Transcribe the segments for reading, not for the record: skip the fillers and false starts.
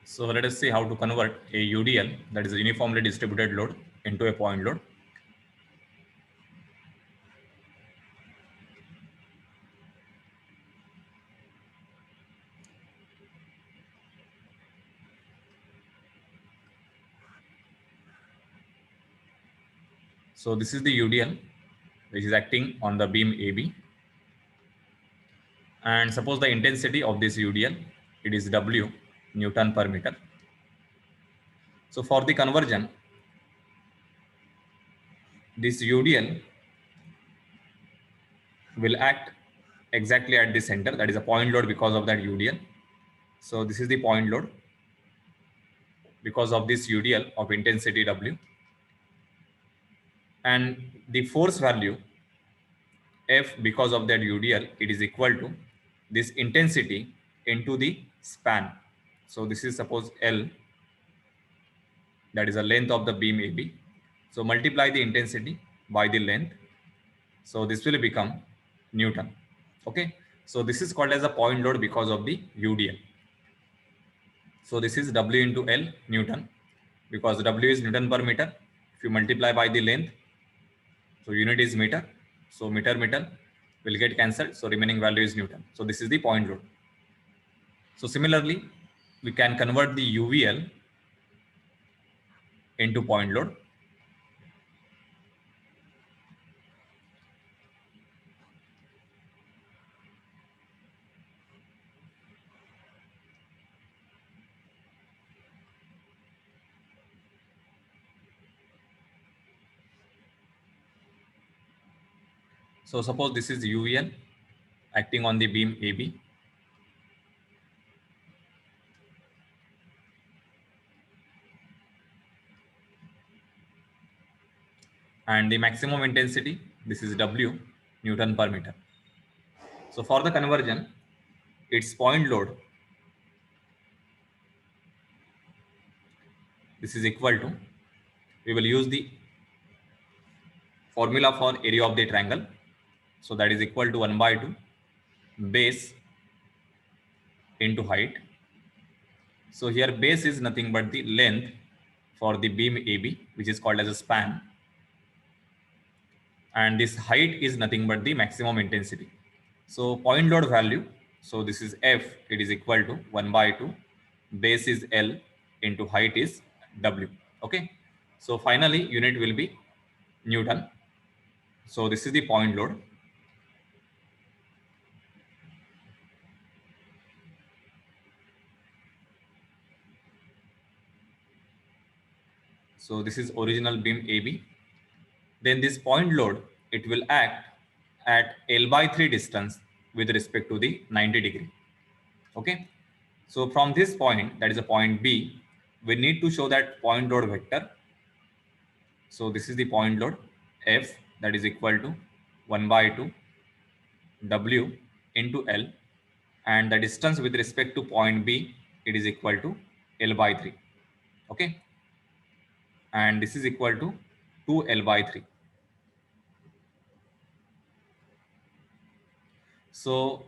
So let us see how to convert a UDL, that is a uniformly distributed load, into a point load. So this is the UDL which is acting on the beam AB. And suppose the intensity of this UDL, it is W Newton per meter. So for the conversion, this UDL will act exactly at the center, that is a point load because of that UDL. So this is the point load because of this UDL of intensity W. And the force value F because of that UDL, it is equal to this intensity into the span. So this is suppose L, that is the length of the beam AB. So multiply the intensity by the length. So this will become Newton. Okay. So this is called as a point load because of the UDL. So this is W into L Newton, because W is Newton per meter. If you multiply by the length, so unit is meter. So meter will get cancelled. So remaining value is Newton. So this is the point load. So similarly, we can convert the UVL into point load. So suppose this is UVL acting on the beam AB. And the maximum intensity, this is W Newton per meter. So for the conversion, its point load, this is equal to, we will use the formula for area of the triangle. So that is equal to 1 by 2 base into height. So here base is nothing but the length for the beam AB, which is called as a span. And this height is nothing but the maximum intensity. So point load value, so this is F, it is equal to 1 by 2, base is L into height is W. Okay. So finally unit will be Newton. So this is the point load. So this is original beam AB. Then this point load, it will act at L by 3 distance with respect to the 90 degree. Okay. So from this point, that is a point B, we need to show that point load vector. So this is the point load F, that is equal to 1 by 2 W into L, and the distance with respect to point B, it is equal to L by 3. Okay. And this is equal to 2L by 3. So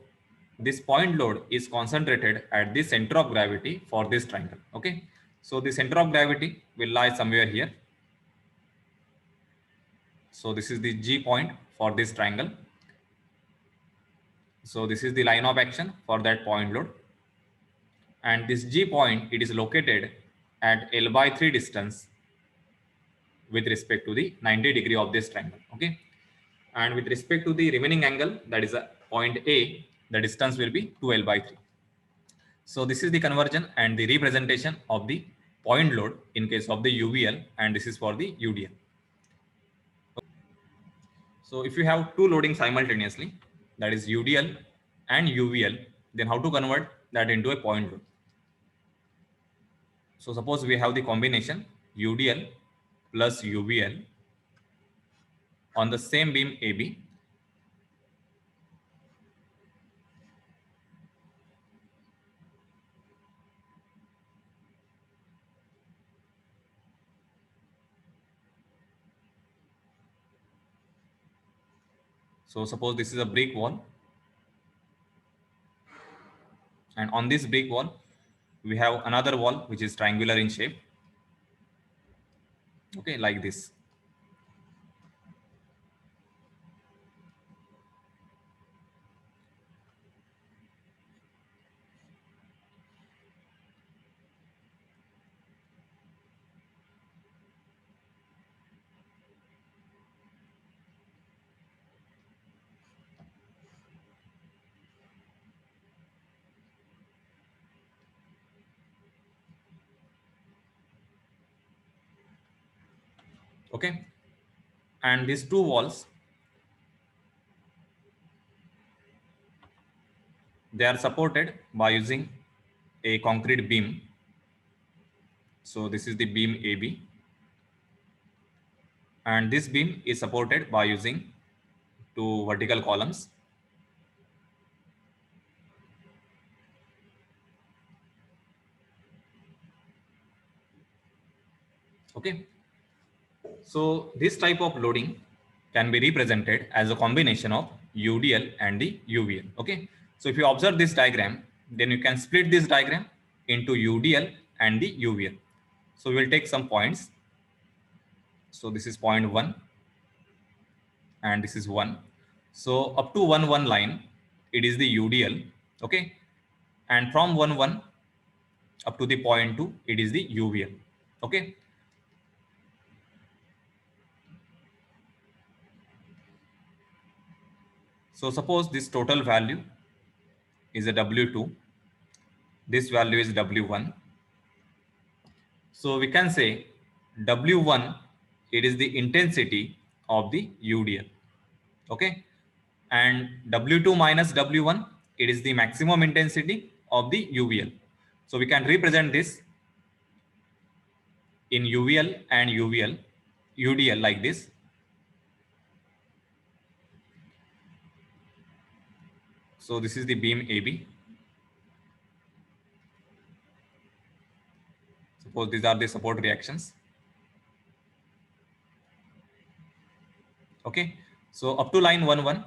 this point load is concentrated at the center of gravity for this triangle. Okay. So the center of gravity will lie somewhere here. So this is the G point for this triangle. So this is the line of action for that point load. And this G point, it is located at L by 3 distance with respect to the 90 degree of this triangle. Okay. And with respect to the remaining angle, that is a point A, the distance will be 2L by 3. So this is the conversion and the representation of the point load in case of the UVL, and this is for the UDL. So if you have two loading simultaneously, that is UDL and UVL, then how to convert that into a point load? So suppose we have the combination UDL plus UVL on the same beam AB. So suppose this is a brick wall, and on this brick wall we have another wall which is triangular in shape. Okay, like this. Okay, and these two walls, they are supported by using a concrete beam. So this is the beam AB, and this beam is supported by using two vertical columns. Okay, so this type of loading can be represented as a combination of UDL and the UVL. Okay, so if you observe this diagram, then you can split this diagram into UDL and the UVL. So we will take some points. So this is point 1 and this is 1. So up to 1 1 line, it is the UDL. Okay, and from 1 1 up to the point 2, it is the UVL. Okay, so suppose this total value is a W2, this value is W1. So we can say W1, it is the intensity of the UDL. Okay, and W2 minus W1, it is the maximum intensity of the UVL. So we can represent this in UVL and UDL like this. So this is the beam AB. Suppose these are the support reactions. Okay, so up to line 1 1,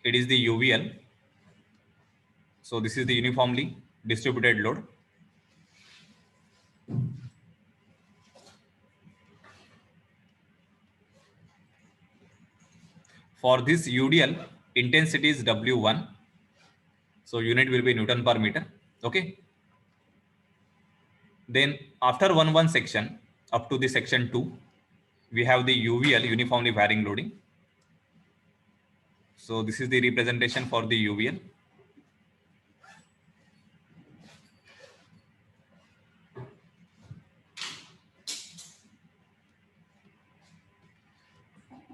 it is the UVL. So this is the uniformly distributed load. For this UDL, intensity is W1. So unit will be Newton per meter. Okay. Then after 1 1 section up to the section 2, we have the UVL, uniformly varying loading. So this is the representation for the UVL.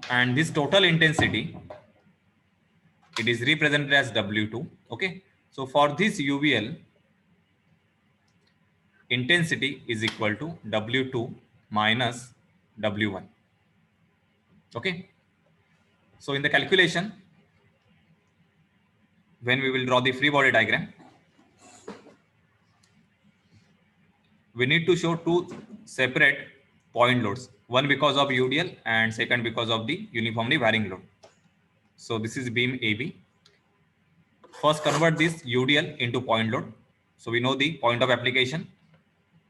And this total intensity, it is represented as W2. Okay. So for this UVL, intensity is equal to W2 minus W1. Okay. So in the calculation, when we will draw the free body diagram, we need to show two separate point loads, one because of UDL and second because of the uniformly varying load. So this is beam AB. First convert this UDL into point load. So we know the point of application.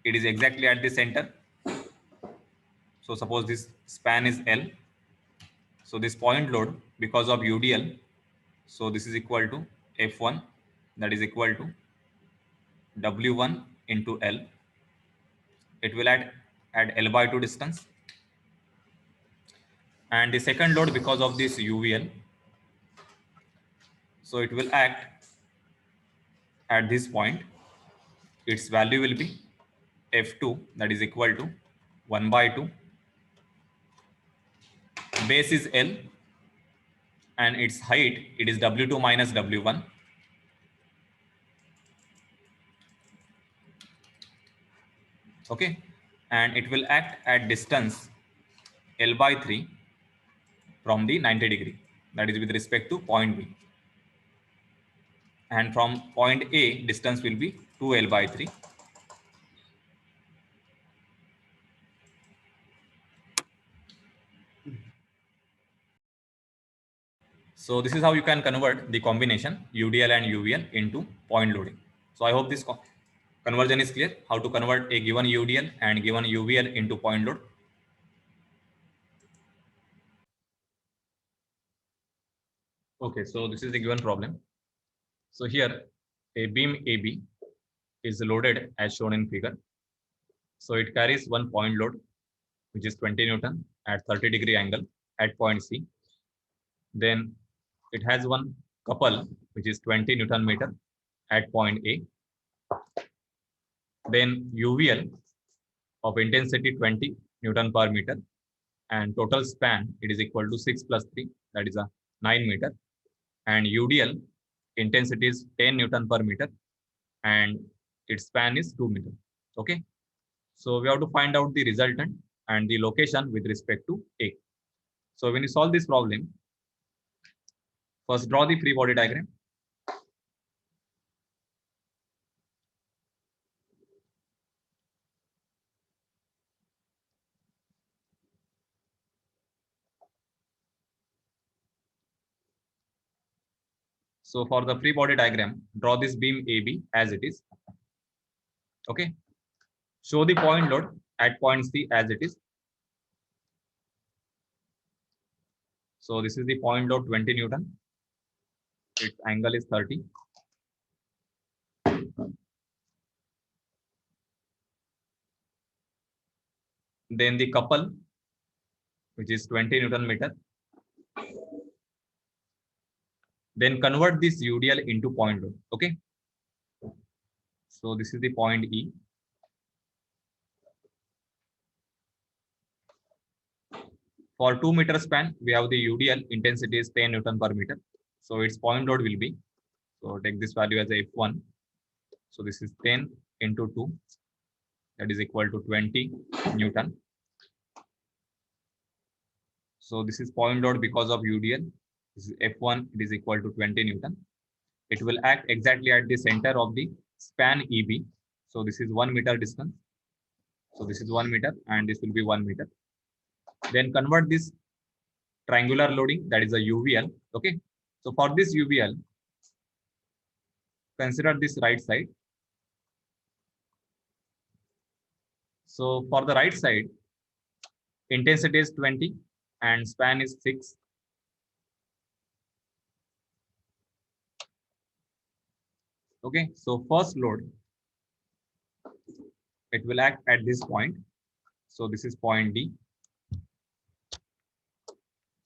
It is exactly at the center. So suppose this span is L. So this point load because of UDL. So this is equal to F1, that is equal to W1 into L. It will add L by 2 distance. And the second load because of this UVL. So it will act at this point. Its value will be F2, that is equal to 1 by 2. Base is L and its height, it is W2 minus W1. Okay, and it will act at distance L by 3 from the 90 degree, that is with respect to point B. And from point A, distance will be 2L by 3. So this is how you can convert the combination UDL and UVL into point loading. So I hope this Conversion is clear. How to convert a given UDL and given UVL into point load. Okay, so this is the given problem. So here a beam AB is loaded as shown in figure. So it carries one point load, which is 20 Newton at 30-degree angle at point C. Then it has one couple, which is 20 Newton meter at point A. Then UVL of intensity 20 Newton per meter, and total span it is equal to 6 plus 3, that is a 9 meter, and UDL intensity is 10 Newton per meter and its span is 2 meter. Okay, so we have to find out the resultant and the location with respect to A. So when you solve this problem, first draw the free body diagram. So for the free body diagram, draw this beam AB as it is. Okay. Show the point load at point C as it is. So this is the point load 20 Newton. Its angle is 30. Then the couple, which is 20 Newton meter. Then convert this UDL into point load. Okay. So this is the point E. For 2 meter span, we have the UDL intensity is 10 Newton per meter. So its point load will be, so take this value as F1. So this is 10 into 2, that is equal to 20 Newton. So this is point load because of UDL. This is F1, it is equal to 20 Newton. It will act exactly at the center of the span EB. So this is 1 meter distance. So this is 1 meter and this will be 1 meter. Then convert this triangular loading, that is a UVL. Okay. So for this UVL, consider this right side. So for the right side, intensity is 20 and span is 6. Okay. So first load, it will act at this point. So this is point D.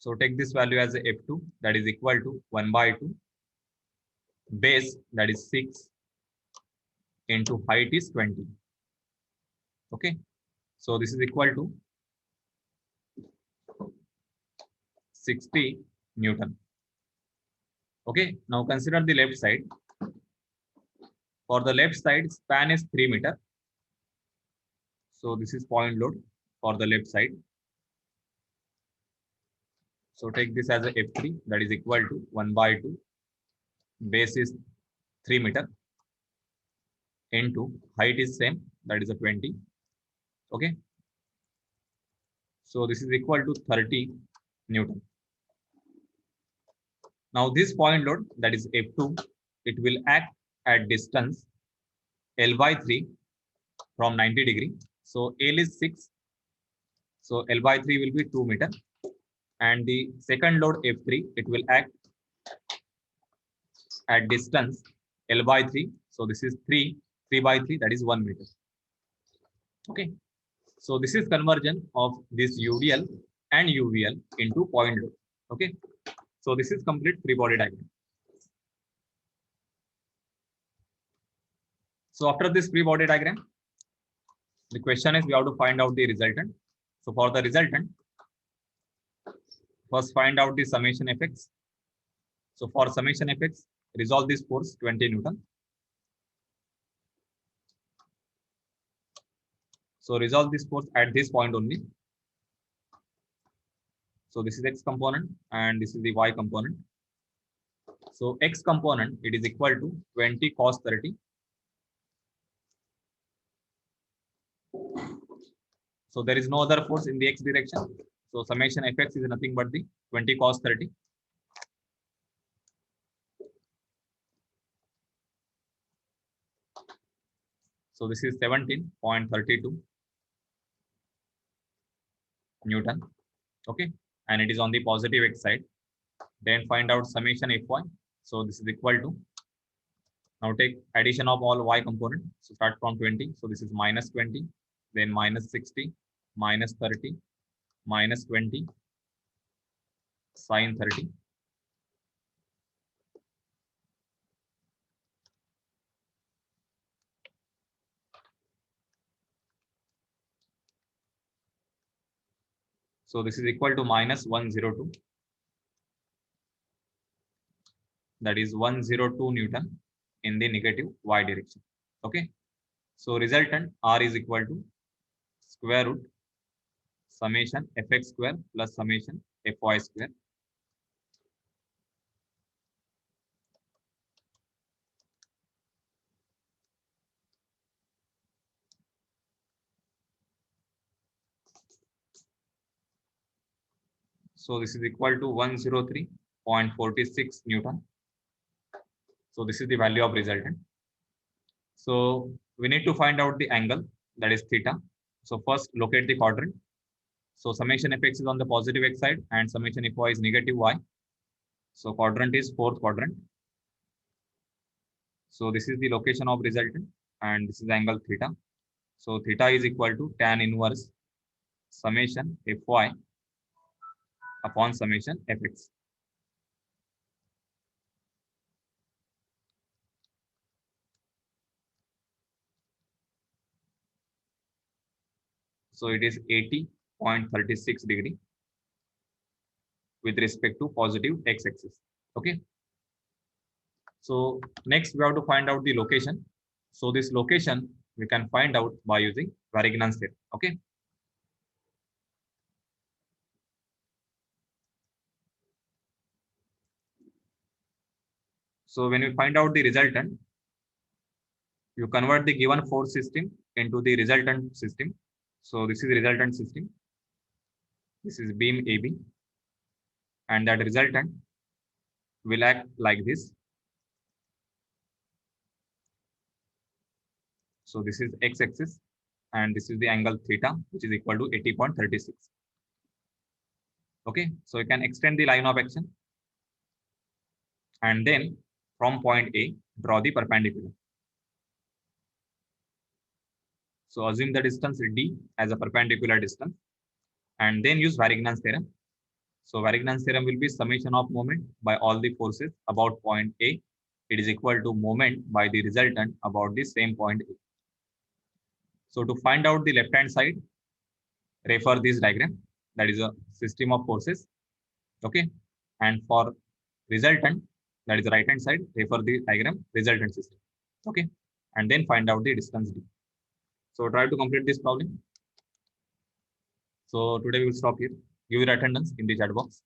So take this value as a F2, that is equal to 1 by 2. Base, that is 6, into height is 20. Okay. So this is equal to 60 Newton. Okay. Now consider the left side. For the left side, span is 3 meter. So this is point load for the left side. So take this as a F3, that is equal to 1 by 2. Base is 3 meter into height is same, that is a 20. Okay. So this is equal to 30 Newton. Now this point load, that is F2, it will act at distance L by 3 from 90 degree. So L is 6. So L by 3 will be 2 meter. And the second load F3, it will act at distance L by 3. So this is 3 by 3, that is 1 meter. Okay. So this is conversion of this UDL and UVL into point load. Okay. So this is complete free body diagram. So after this free body diagram, the question is we have to find out the resultant. So for the resultant, first find out the summation effects. So for summation effects, resolve this force 20 Newton. So resolve this force at this point only. So this is X component and this is the Y component. So X component, it is equal to 20 cos 30. So there is no other force in the X direction. So summation Fx is nothing but the 20 cos 30. So this is 17.32 Newton. Okay, and it is on the positive x side. Then find out summation Fy. So this is equal to, now take addition of all y component. So start from 20. So this is minus 20, then minus 60, minus 30, minus 20, sine 30. So this is equal to minus 102. That is 102 Newton in the negative y direction. Okay. So resultant R is equal to square root summation fx square plus summation fy square. So this is equal to 103.46 Newton. So this is the value of resultant. So we need to find out the angle, that is theta. So first locate the quadrant. So summation fx is on the positive x side and summation fy is negative y. So quadrant is fourth quadrant. So this is the location of resultant and this is angle theta. So theta is equal to tan inverse summation fy upon summation fx. So it is 80.36 degree with respect to positive x-axis. Okay. So next we have to find out the location. So this location we can find out by using Varignan's theorem. Okay. So when we find out the resultant, you convert the given force system into the resultant system. So this is the resultant system. This is beam AB, and that resultant will act like this. So this is x-axis, and this is the angle theta, which is equal to 80.36. Okay, so you can extend the line of action, and then from point A, draw the perpendicular. So assume the distance D as a perpendicular distance, and then use Varignan's theorem. So Varignan's theorem will be summation of moment by all the forces about point A. It is equal to moment by the resultant about the same point A. So to find out the left hand side, refer this diagram. That is a system of forces. Okay. And for resultant, that is the right hand side, refer the diagram, resultant system. Okay. And then find out the distance D. So try to complete this problem. So today we will stop here. Give your attendance in the chat box.